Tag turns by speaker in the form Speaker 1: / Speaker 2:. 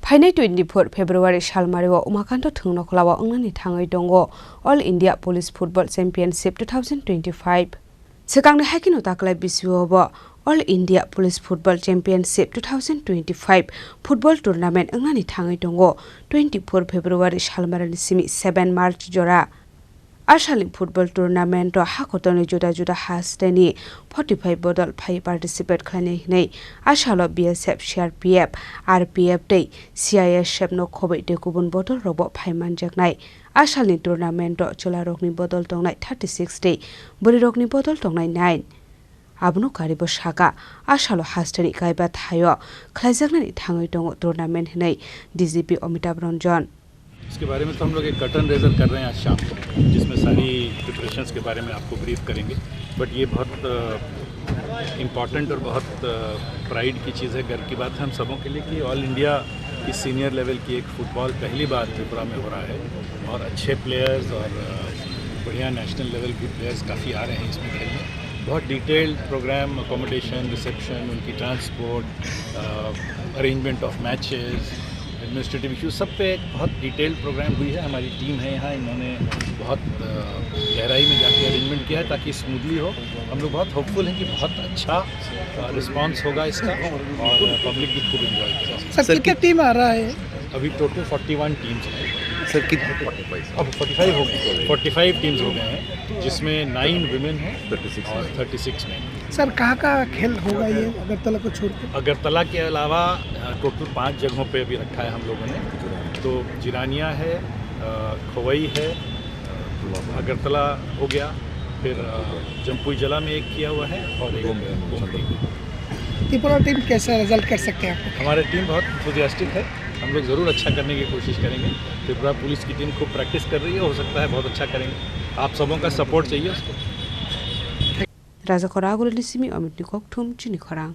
Speaker 1: फाइनाय 24 फेब्रुवारि सालमारियाव उमाकान्त थुंनखलाव अंनानि थाङै दङ all India police football championship 2025 सिगांनि हाकिनो ताकलाय बिसुआव all India police football championship 2025 football tournament अंनानि थाङै दङ 24 फेब्रुवारि सालमारिनि सिमि 7 मार्च जरा आसालिं फुटबल टूर्नामेंट हाखतनि जुदा जुदा हास्टेनि 45 बदल फाइ पार्टिसिपेट खालामनानै आसालो बीएसएफ सीआरपीएफ आरपीएफ दै सीआईएसएफ नो खबै दै गुबुन बदल रबो फाइमान जगनाय आसालिं टूर्नामेंट चला रगनि बदल दंनाय 36 दै बोरि रगनि बदल दंनाय 9 आबनो कारिबो सागा आसालो हास्टेनि गायबा थायो खलायजागनानि थाङै दङ टूर्नामेंट हनै डीजीपी अमिताभ रंजन।
Speaker 2: इसके बारे में तो हम लोग एक कर्टन रेजर कर रहे हैं आज शाम को, जिसमें सारी प्रिपरेशंस के बारे में आपको ब्रीफ करेंगे। बट ये बहुत इम्पॉर्टेंट और बहुत प्राइड की चीज़ है, गर्व की बात है हम सबों के लिए कि ऑल इंडिया की सीनियर लेवल की एक फ़ुटबॉल पहली बार त्रिपुरा में हो रहा है और अच्छे प्लेयर्स और बढ़िया नेशनल लेवल के प्लेयर्स काफ़ी आ रहे हैं इसमें खेलने। बहुत डिटेल्ड प्रोग्राम, अकोमोडेशन, रिसेप्शन, उनकी transport, arrangement of matches, administrative issue, सब पे एक बहुत डिटेल्ड प्रोग्राम हुई है। हमारी टीम है यहाँ, इन्होंने बहुत गहराई में जाके अरेंजमेंट किया है ताकि स्मूथली हो। हम लोग बहुत होपफुल हैं कि बहुत अच्छा रिस्पांस होगा इसका और पब्लिक भी खूब एंजॉय करेगा।
Speaker 3: सर कितनी टीम आ रहा है?
Speaker 2: अभी टोटल 41 टीम्स हैं
Speaker 3: सर। कितने?
Speaker 2: अब 45 हो गए, 45 टीम्स हो गए हैं, जिसमें 9 विमेन हैं और 36 में।
Speaker 3: सर कहाँ खेल होगा ये अगरतला को छोड़ के?
Speaker 2: अगरतला के अलावा टोटल 5 जगहों पे अभी रखा है हम लोगों ने। तो जिरानिया है, खोवई है, अगरतला हो गया, फिर जम्पुई जला में एक किया हुआ है और एक गोमती।
Speaker 3: त्रिपुरा टीम कैसा रिजल्ट कर सकते हैं आप?
Speaker 2: हमारी टीम बहुत इंथुसियास्टिक है, हम लोग ज़रूर अच्छा करने की कोशिश करेंगे। त्रिपुरा पुलिस की टीम खूब प्रैक्टिस कर रही है, हो सकता है बहुत अच्छा करेंगे। आप सबों का सपोर्ट चाहिए उसको।
Speaker 1: राजा खरागुल निसिमी अमित निकोक थुम चिनी खरांग।